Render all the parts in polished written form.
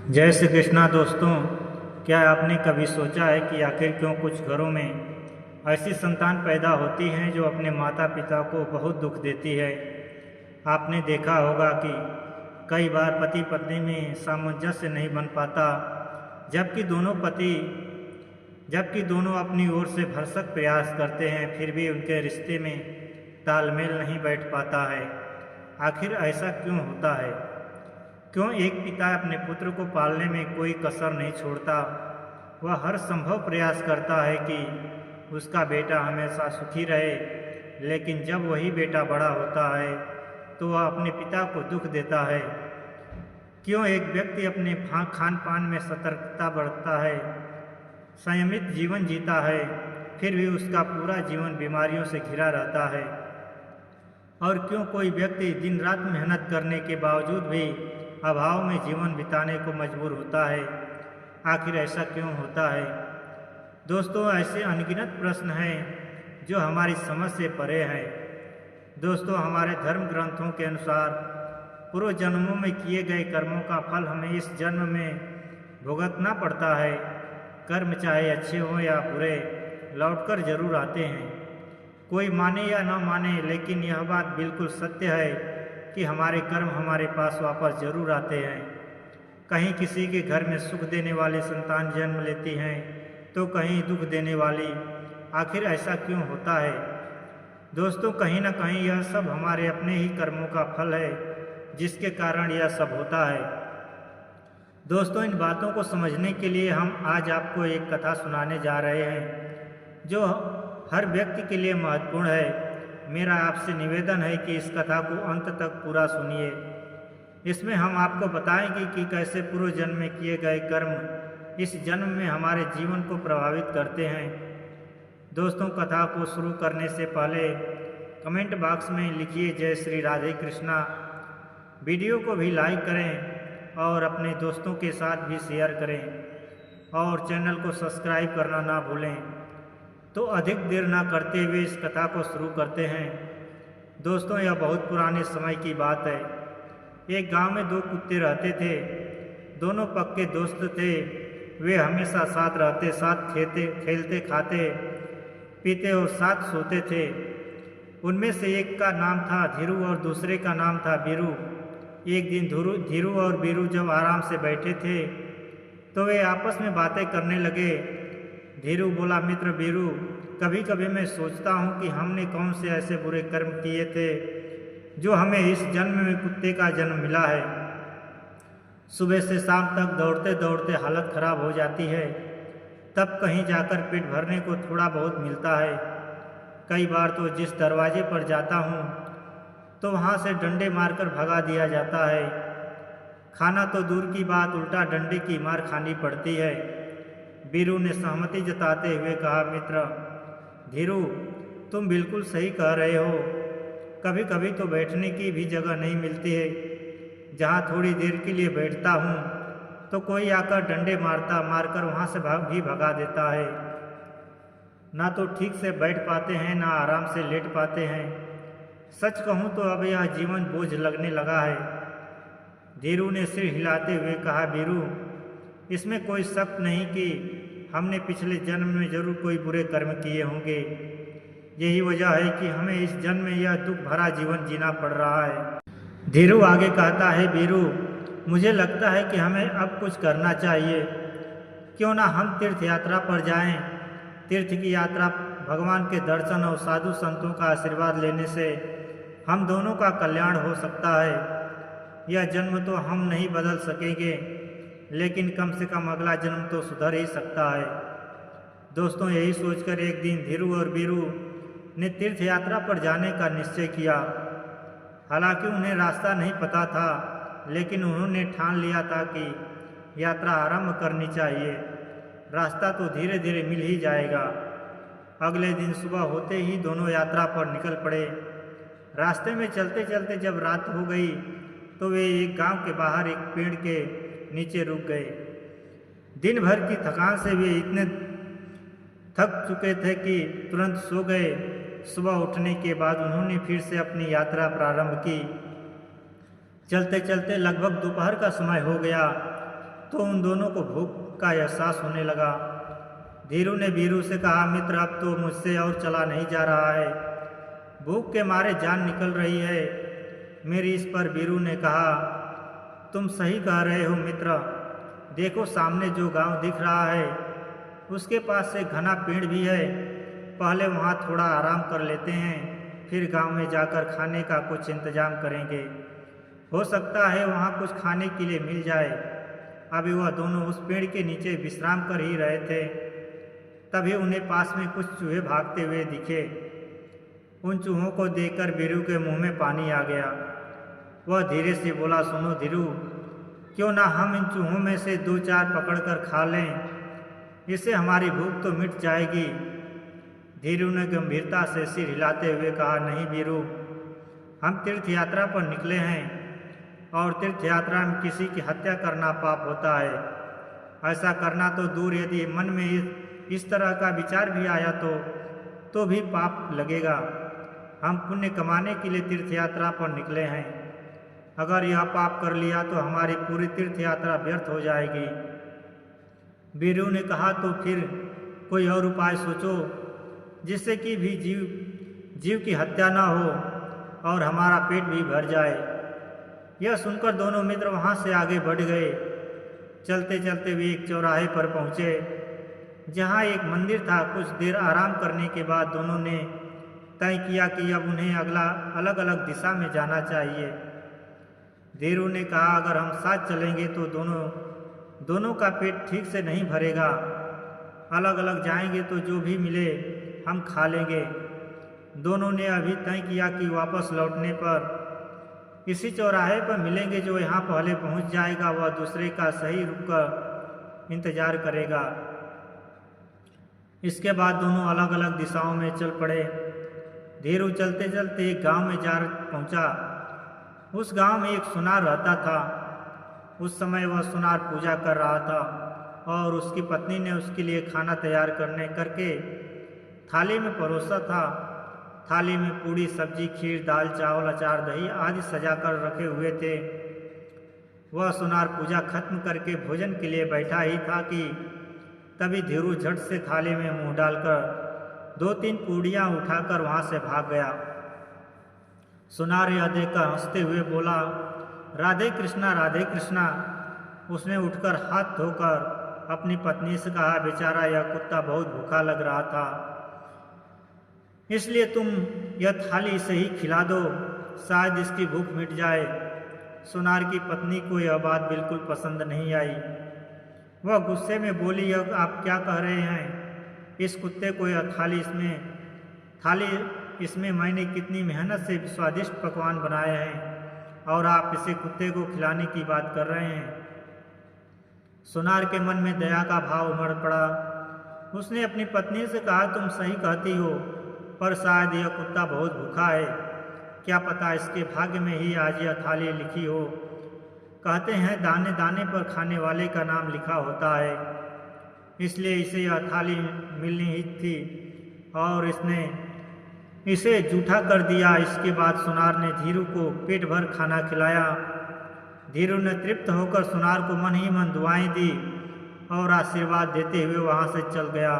जय श्री कृष्णा दोस्तों। क्या आपने कभी सोचा है कि आखिर क्यों कुछ घरों में ऐसी संतान पैदा होती हैं जो अपने माता पिता को बहुत दुख देती है। आपने देखा होगा कि कई बार पति पत्नी में सामंजस्य नहीं बन पाता, जबकि दोनों अपनी ओर से भरसक प्रयास करते हैं, फिर भी उनके रिश्ते में तालमेल नहीं बैठ पाता है। आखिर ऐसा क्यों होता है? क्यों एक पिता अपने पुत्र को पालने में कोई कसर नहीं छोड़ता? वह हर संभव प्रयास करता है कि उसका बेटा हमेशा सुखी रहे, लेकिन जब वही बेटा बड़ा होता है तो वह अपने पिता को दुख देता है। क्यों एक व्यक्ति अपने खान पान में सतर्कता बरतता है, संयमित जीवन जीता है, फिर भी उसका पूरा जीवन बीमारियों से घिरा रहता है? और क्यों कोई व्यक्ति दिन रात मेहनत करने के बावजूद भी अभाव में जीवन बिताने को मजबूर होता है? आखिर ऐसा क्यों होता है? दोस्तों, ऐसे अनगिनत प्रश्न हैं जो हमारी समझ से परे हैं। दोस्तों, हमारे धर्म ग्रंथों के अनुसार पूर्व जन्मों में किए गए कर्मों का फल हमें इस जन्म में भुगतना पड़ता है। कर्म चाहे अच्छे हों या बुरे, लौटकर जरूर आते हैं। कोई माने या न माने, लेकिन यह बात बिल्कुल सत्य है कि हमारे कर्म हमारे पास वापस जरूर आते हैं। कहीं किसी के घर में सुख देने वाली संतान जन्म लेती हैं तो कहीं दुख देने वाली। आखिर ऐसा क्यों होता है? दोस्तों, कहीं ना कहीं यह सब हमारे अपने ही कर्मों का फल है, जिसके कारण यह सब होता है। दोस्तों, इन बातों को समझने के लिए हम आज आपको एक कथा सुनाने जा रहे हैं जो हर व्यक्ति के लिए महत्वपूर्ण है। मेरा आपसे निवेदन है कि इस कथा को अंत तक पूरा सुनिए। इसमें हम आपको बताएंगे कि कैसे पूर्व जन्म में किए गए कर्म इस जन्म में हमारे जीवन को प्रभावित करते हैं। दोस्तों, कथा को शुरू करने से पहले कमेंट बॉक्स में लिखिए जय श्री राधे कृष्णा। वीडियो को भी लाइक करें और अपने दोस्तों के साथ भी शेयर करें और चैनल को सब्सक्राइब करना ना भूलें। तो अधिक देर ना करते हुए इस कथा को शुरू करते हैं। दोस्तों, यह बहुत पुराने समय की बात है। एक गांव में दो कुत्ते रहते थे। दोनों पक्के दोस्त थे। वे हमेशा साथ रहते, साथ खेलते, खाते पीते और साथ सोते थे। उनमें से एक का नाम था धीरू और दूसरे का नाम था बीरू। एक दिन धीरू और बीरू जब आराम से बैठे थे तो वे आपस में बातें करने लगे। धीरू बोला, मित्र बीरू, कभी कभी मैं सोचता हूँ कि हमने कौन से ऐसे बुरे कर्म किए थे जो हमें इस जन्म में कुत्ते का जन्म मिला है। सुबह से शाम तक दौड़ते दौड़ते हालत खराब हो जाती है, तब कहीं जाकर पेट भरने को थोड़ा बहुत मिलता है। कई बार तो जिस दरवाजे पर जाता हूँ तो वहाँ से डंडे मारकर भगा दिया जाता है। खाना तो दूर की बात, उल्टा डंडे की मार खानी पड़ती है। बीरू ने सहमति जताते हुए कहा, मित्र धीरू, तुम बिल्कुल सही कह रहे हो। कभी कभी तो बैठने की भी जगह नहीं मिलती है। जहाँ थोड़ी देर के लिए बैठता हूँ तो कोई आकर डंडे मारकर वहाँ से भी भगा देता है। ना तो ठीक से बैठ पाते हैं, ना आराम से लेट पाते हैं। सच कहूँ तो अब यह जीवन बोझ लगने लगा है। धीरू ने सिर हिलाते हुए कहा, बीरू, इसमें कोई शक नहीं कि हमने पिछले जन्म में जरूर कोई बुरे कर्म किए होंगे। यही वजह है कि हमें इस जन्म में यह दुख भरा जीवन जीना पड़ रहा है। धीरू आगे कहता है, बीरू, मुझे लगता है कि हमें अब कुछ करना चाहिए। क्यों ना हम तीर्थ यात्रा पर जाएं। तीर्थ की यात्रा, भगवान के दर्शन और साधु संतों का आशीर्वाद लेने से हम दोनों का कल्याण हो सकता है। यह जन्म तो हम नहीं बदल सकेंगे, लेकिन कम से कम अगला जन्म तो सुधर ही सकता है। दोस्तों, यही सोचकर एक दिन धीरू और बीरू ने तीर्थ यात्रा पर जाने का निश्चय किया। हालांकि उन्हें रास्ता नहीं पता था, लेकिन उन्होंने ठान लिया था कि यात्रा आरंभ करनी चाहिए। रास्ता तो धीरे धीरे मिल ही जाएगा। अगले दिन सुबह होते ही दोनों यात्रा पर निकल पड़े। रास्ते में चलते चलते जब रात हो गई तो वे एक गांव के बाहर एक पेड़ के नीचे रुक गए। दिन भर की थकान से वे इतने थक चुके थे कि तुरंत सो गए। सुबह उठने के बाद उन्होंने फिर से अपनी यात्रा प्रारंभ की। चलते चलते लगभग दोपहर का समय हो गया। तो उन दोनों को भूख का एहसास होने लगा। धीरू ने बीरू से कहा, मित्र अब तो मुझसे और चला नहीं जा रहा है, भूख के मारे जान निकल रही है मेरी। इस पर बीरू ने कहा, तुम सही कह रहे हो मित्र, देखो सामने जो गांव दिख रहा है उसके पास से घना पेड़ भी है, पहले वहाँ थोड़ा आराम कर लेते हैं, फिर गांव में जाकर खाने का कुछ इंतजाम करेंगे, हो सकता है वहाँ कुछ खाने के लिए मिल जाए। अभी वह दोनों उस पेड़ के नीचे विश्राम कर ही रहे थे, तभी उन्हें पास में कुछ चूहे भागते हुए दिखे। उन चूहों को देखकर बीरू के मुंह में पानी आ गया। वह धीरे से बोला, सुनो धीरू, क्यों ना हम इन चूहों में से 2-4 पकड़कर खा लें, इससे हमारी भूख तो मिट जाएगी। धीरू ने गंभीरता से सिर हिलाते हुए कहा, नहीं बीरू, हम तीर्थ यात्रा पर निकले हैं और तीर्थ यात्रा में किसी की हत्या करना पाप होता है। ऐसा करना तो दूर, यदि मन में इस तरह का विचार भी आया तो भी पाप लगेगा। हम पुण्य कमाने के लिए तीर्थ यात्रा पर निकले हैं, अगर यह पाप कर लिया तो हमारी पूरी तीर्थ यात्रा व्यर्थ हो जाएगी। बीरू ने कहा, तो फिर कोई और उपाय सोचो जिससे कि भी जीव की हत्या ना हो और हमारा पेट भी भर जाए। यह सुनकर दोनों मित्र वहाँ से आगे बढ़ गए। चलते चलते वे एक चौराहे पर पहुँचे जहाँ एक मंदिर था। कुछ देर आराम करने के बाद दोनों ने तय किया कि अब उन्हें अलग अलग दिशा में जाना चाहिए। धीरू ने कहा, अगर हम साथ चलेंगे तो दोनों का पेट ठीक से नहीं भरेगा, अलग अलग जाएंगे तो जो भी मिले हम खा लेंगे। दोनों ने अभी तय किया कि वापस लौटने पर इसी चौराहे पर मिलेंगे, जो यहाँ पहले पहुँच जाएगा वह दूसरे का सही रुककर इंतजार करेगा। इसके बाद दोनों अलग अलग दिशाओं में चल पड़े। धीरू चलते चलते एक गांव में जा पहुँचा। उस गांव में एक सुनार रहता था। उस समय वह सुनार पूजा कर रहा था और उसकी पत्नी ने उसके लिए खाना तैयार करके थाली में परोसा था। थाली में पूड़ी, सब्जी, खीर, दाल, चावल, अचार, दही आदि सजा कर रखे हुए थे। वह सुनार पूजा खत्म करके भोजन के लिए बैठा ही था कि तभी धीरू झट से थाली में मुंह डालकर 2-3 पूड़ियाँ उठाकर वहाँ से भाग गया। सुनार यह देखकर हंसते हुए बोला, राधे कृष्णा, राधे कृष्णा। उसने उठकर हाथ धोकर अपनी पत्नी से कहा, बेचारा यह कुत्ता बहुत भूखा लग रहा था, इसलिए तुम यह थाली इसे ही खिला दो, शायद इसकी भूख मिट जाए। सुनार की पत्नी को यह बात बिल्कुल पसंद नहीं आई। वह गुस्से में बोली, यह आप क्या कह रहे हैं? इस कुत्ते को यह थाली इसमें मैंने कितनी मेहनत से स्वादिष्ट पकवान बनाए हैं और आप इसे कुत्ते को खिलाने की बात कर रहे हैं। सुनार के मन में दया का भाव उमड़ पड़ा। उसने अपनी पत्नी से कहा, तुम सही कहती हो, पर शायद यह कुत्ता बहुत भूखा है, क्या पता इसके भाग्य में ही आज यह थाली लिखी हो। कहते हैं दाने दाने पर खाने वाले का नाम लिखा होता है, इसलिए इसे यह थाली मिलनी ही थी और इसने इसे जूठा कर दिया। इसके बाद सुनार ने धीरू को पेट भर खाना खिलाया। धीरू ने तृप्त होकर सुनार को मन ही मन दुआएं दी और आशीर्वाद देते हुए वहाँ से चल गया।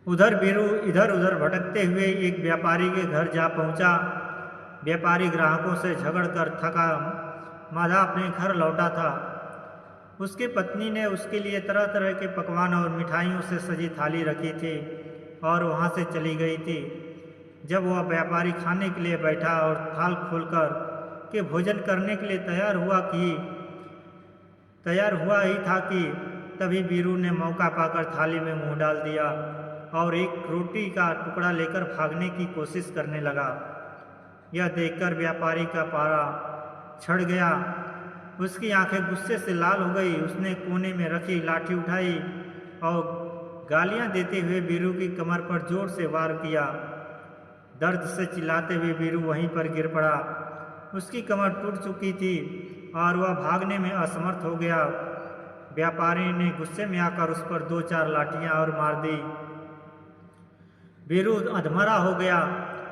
उधर बीरू इधर उधर भटकते हुए एक व्यापारी के घर जा पहुँचा। व्यापारी ग्राहकों से झगड़कर थका माधा अपने घर लौटा था। उसकी पत्नी ने उसके लिए तरह तरह के पकवान और मिठाइयों से सजी थाली रखी थी और वहाँ से चली गई थी। जब वह व्यापारी खाने के लिए बैठा और थाल खोलकर के भोजन करने के लिए तैयार हुआ ही था कि तभी बीरू ने मौका पाकर थाली में मुंह डाल दिया और एक रोटी का टुकड़ा लेकर भागने की कोशिश करने लगा। यह देखकर व्यापारी का पारा चढ़ गया। उसकी आंखें गुस्से से लाल हो गई। उसने कोने में रखी लाठी उठाई और गालियां देते हुए बीरू की कमर पर जोर से वार किया। दर्द से चिल्लाते हुए बीरू वहीं पर गिर पड़ा। उसकी कमर टूट चुकी थी और वह भागने में असमर्थ हो गया। व्यापारी ने गुस्से में आकर उस पर 2-4 लाठियां और मार दी। बीरू अधमरा हो गया।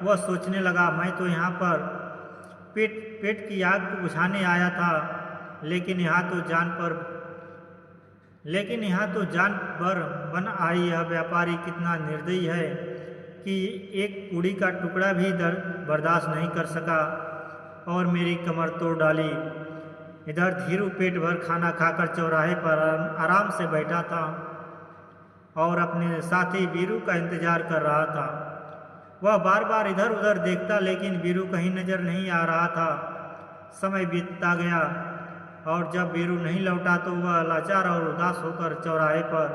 वह सोचने लगा, मैं तो यहाँ पर पेट की आग बुझाने आया था, लेकिन यहाँ तो जान पर लेकिन यहाँ तो जान पर बन आई यह व्यापारी कितना निर्दयी है कि एक पूड़ी का टुकड़ा भी दर्द बर्दाश्त नहीं कर सका और मेरी कमर तोड़ डाली। इधर धीरू पेट भर खाना खाकर चौराहे पर आराम से बैठा था और अपने साथी वीरू का इंतजार कर रहा था। वह बार बार इधर उधर देखता, लेकिन वीरू कहीं नजर नहीं आ रहा था। समय बीतता गया और जब वीरू नहीं लौटा तो वह लाचार और उदास होकर चौराहे पर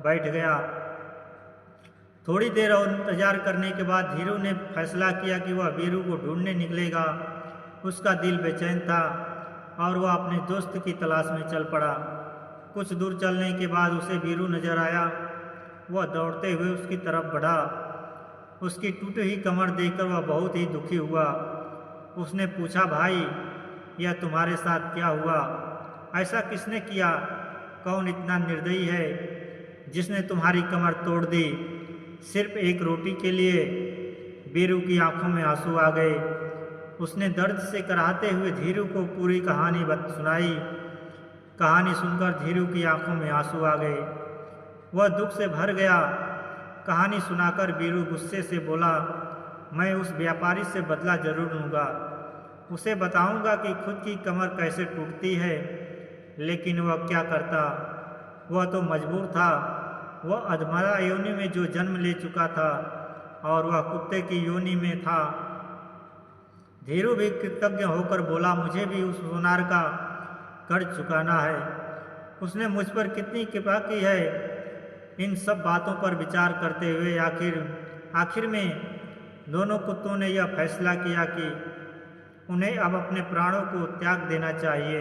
बैठ गया। थोड़ी देर और इंतजार करने के बाद धीरू ने फैसला किया कि वह वीरू को ढूंढने निकलेगा। उसका दिल बेचैन था और वह अपने दोस्त की तलाश में चल पड़ा। कुछ दूर चलने के बाद उसे वीरू नजर आया। वह दौड़ते हुए उसकी तरफ बढ़ा। उसकी टूटी हुई कमर देखकर वह बहुत ही दुखी हुआ। उसने पूछा, भाई यह तुम्हारे साथ क्या हुआ? ऐसा किसने किया? कौन इतना निर्दयी है जिसने तुम्हारी कमर तोड़ दी सिर्फ एक रोटी के लिए? वीरू की आंखों में आंसू आ गए। उसने दर्द से कराहते हुए धीरू को पूरी कहानी सुनाई। कहानी सुनकर धीरू की आंखों में आंसू आ गए। वह दुख से भर गया। कहानी सुनाकर वीरू गुस्से से बोला, मैं उस व्यापारी से बदला जरूर लूँगा। उसे बताऊंगा कि खुद की कमर कैसे टूटती है। लेकिन वह क्या करता? वह तो मजबूर था। वह अधमरा योनि में जो जन्म ले चुका था और वह कुत्ते की योनि में था। धीरू भी कृतज्ञ होकर बोला, मुझे भी उस सोनार का कर्ज चुकाना है। उसने मुझ पर कितनी कृपा की है। इन सब बातों पर विचार करते हुए आखिर में दोनों कुत्तों ने यह फैसला किया कि उन्हें अब अपने प्राणों को त्याग देना चाहिए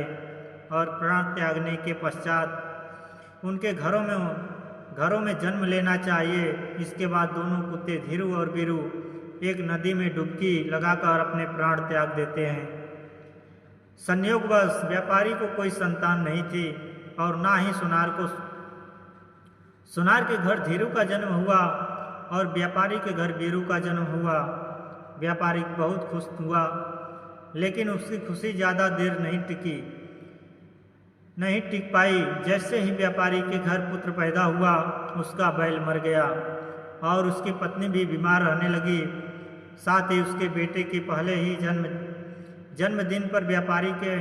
और प्राण त्यागने के पश्चात उनके घरों में जन्म लेना चाहिए। इसके बाद दोनों कुत्ते धीरू और वीरू एक नदी में डुबकी लगाकर अपने प्राण त्याग देते हैं। संयोगवश व्यापारी को कोई संतान नहीं थी और ना ही सुनार के घर धीरू का जन्म हुआ और व्यापारी के घर वीरू का जन्म हुआ। व्यापारी बहुत खुश हुआ, लेकिन उसकी खुशी ज़्यादा देर नहीं टिक पाई। जैसे ही व्यापारी के घर पुत्र पैदा हुआ, उसका बैल मर गया और उसकी पत्नी भी बीमार रहने लगी। साथ ही उसके बेटे के पहले ही जन्मदिन पर व्यापारी के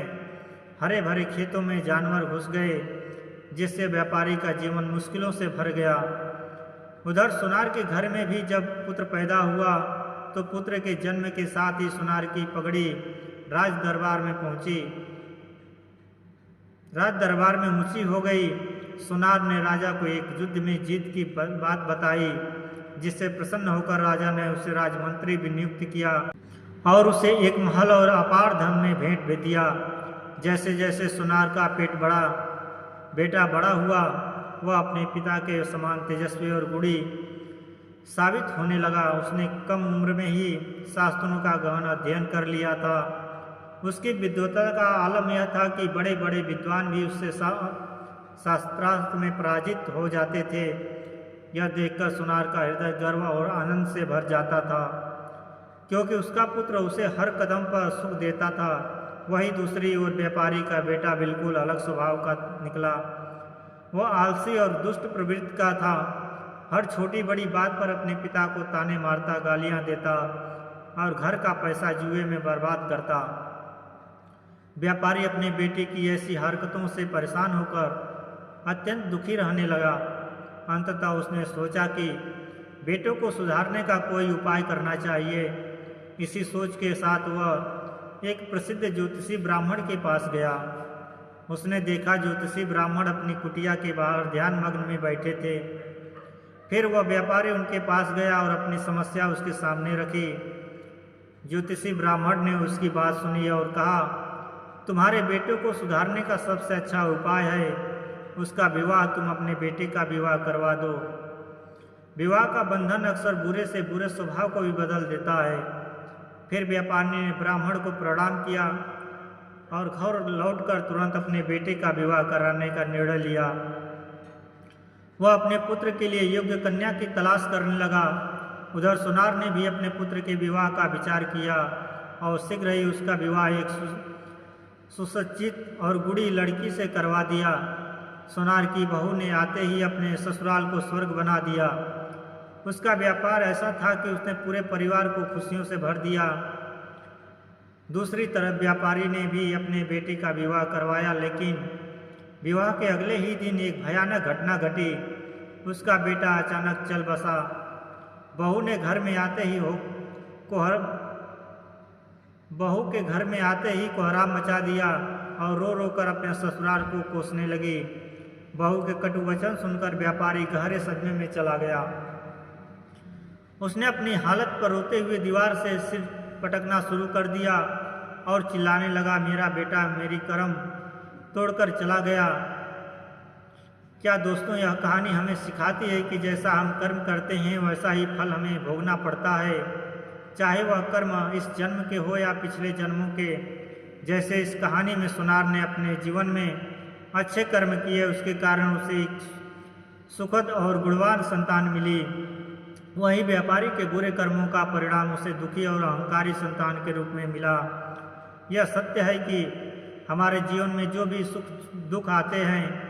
हरे भरे खेतों में जानवर घुस गए, जिससे व्यापारी का जीवन मुश्किलों से भर गया। उधर सुनार के घर में भी जब पुत्र पैदा हुआ तो पुत्र के जन्म के साथ ही सुनार की पगड़ी राज दरबार में पहुंची। राज दरबार में ऊंची हो गई। सुनार ने राजा को एक युद्ध में जीत की बात बताई, जिससे प्रसन्न होकर राजा ने उसे राजमंत्री भी नियुक्त किया और उसे एक महल और अपार धन में भेंट भी दिया। जैसे जैसे सुनार का बेटा बड़ा हुआ, वह अपने पिता के समान तेजस्वी और गुणी साबित होने लगा। उसने कम उम्र में ही शास्त्रों का गहन अध्ययन कर लिया था। उसकी विद्वता का आलम यह था कि बड़े बड़े विद्वान भी उससे शास्त्रार्थ में पराजित हो जाते थे। यह देखकर सुनार का हृदय गर्व और आनंद से भर जाता था, क्योंकि उसका पुत्र उसे हर कदम पर सुख देता था। वहीं दूसरी ओर व्यापारी का बेटा बिल्कुल अलग स्वभाव का निकला। वह आलसी और दुष्ट प्रवृत्ति का था। हर छोटी बड़ी बात पर अपने पिता को ताने मारता, गालियां देता और घर का पैसा जुए में बर्बाद करता। व्यापारी अपने बेटे की ऐसी हरकतों से परेशान होकर अत्यंत दुखी रहने लगा। अंततः उसने सोचा कि बेटों को सुधारने का कोई उपाय करना चाहिए। इसी सोच के साथ वह एक प्रसिद्ध ज्योतिषी ब्राह्मण के पास गया। उसने देखा ज्योतिषी ब्राह्मण अपनी कुटिया के बाहर ध्यान मग्न में बैठे थे। फिर वह व्यापारी उनके पास गया और अपनी समस्या उसके सामने रखी। ज्योतिषी ब्राह्मण ने उसकी बात सुनी और कहा, तुम्हारे बेटे को सुधारने का सबसे अच्छा उपाय है उसका विवाह। तुम अपने बेटे का विवाह करवा दो। विवाह का बंधन अक्सर बुरे से बुरे स्वभाव को भी बदल देता है। फिर व्यापारी ने ब्राह्मण को प्रणाम किया और घर लौटकर तुरंत अपने बेटे का विवाह कराने का निर्णय लिया। वह अपने पुत्र के लिए योग्य कन्या की तलाश करने लगा। उधर सुनार ने भी अपने पुत्र के विवाह का विचार किया और शीघ्र ही उसका विवाह एक सुसज्जित और गुणी लड़की से करवा दिया। सोनार की बहू ने आते ही अपने ससुराल को स्वर्ग बना दिया। उसका व्यापार ऐसा था कि उसने पूरे परिवार को खुशियों से भर दिया। दूसरी तरफ व्यापारी ने भी अपने बेटे का विवाह करवाया, लेकिन विवाह के अगले ही दिन एक भयानक घटना घटी। उसका बेटा अचानक चल बसा। बहू के घर में आते ही कोहराम मचा दिया और रो रो कर अपने ससुराल को कोसने लगी। बहू के कटु वचन सुनकर व्यापारी गहरे सदमे में चला गया। उसने अपनी हालत पर रोते हुए दीवार से सिर पटकना शुरू कर दिया और चिल्लाने लगा, मेरा बेटा मेरी कर्म तोड़कर चला गया। क्या दोस्तों, यह कहानी हमें सिखाती है कि जैसा हम कर्म करते हैं वैसा ही फल हमें भोगना पड़ता है, चाहे वह कर्म इस जन्म के हो या पिछले जन्मों के। जैसे इस कहानी में सोनार ने अपने जीवन में अच्छे कर्म किए, उसके कारण उसे एक सुखद और गुणवान संतान मिली। वहीं व्यापारी के बुरे कर्मों का परिणाम उसे दुखी और अहंकारी संतान के रूप में मिला। यह सत्य है कि हमारे जीवन में जो भी सुख दुख आते हैं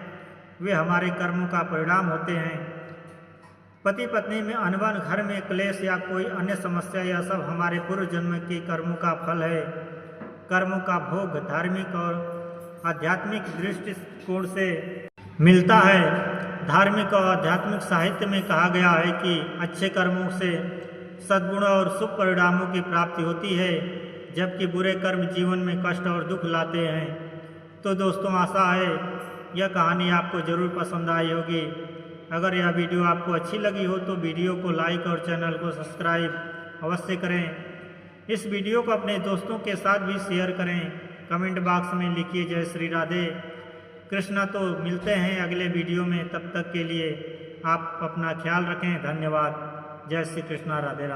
वे हमारे कर्मों का परिणाम होते हैं। पति पत्नी में अनबन, घर में क्लेश या कोई अन्य समस्या, यह सब हमारे पूर्व जन्म के कर्मों का फल है। कर्मों का भोग धार्मिक और आध्यात्मिक दृष्टिकोण से मिलता है। धार्मिक और आध्यात्मिक साहित्य में कहा गया है कि अच्छे कर्मों से सद्गुण और शुभ परिणामों की प्राप्ति होती है, जबकि बुरे कर्म जीवन में कष्ट और दुख लाते हैं। तो दोस्तों, आशा है यह कहानी आपको ज़रूर पसंद आई होगी। अगर यह वीडियो आपको अच्छी लगी हो तो वीडियो को लाइक और चैनल को सब्सक्राइब अवश्य करें। इस वीडियो को अपने दोस्तों के साथ भी शेयर करें। कमेंट बॉक्स में लिखिए जय श्री राधे कृष्णा। तो मिलते हैं अगले वीडियो में, तब तक के लिए आप अपना ख्याल रखें। धन्यवाद। जय श्री कृष्णा, राधे राधे।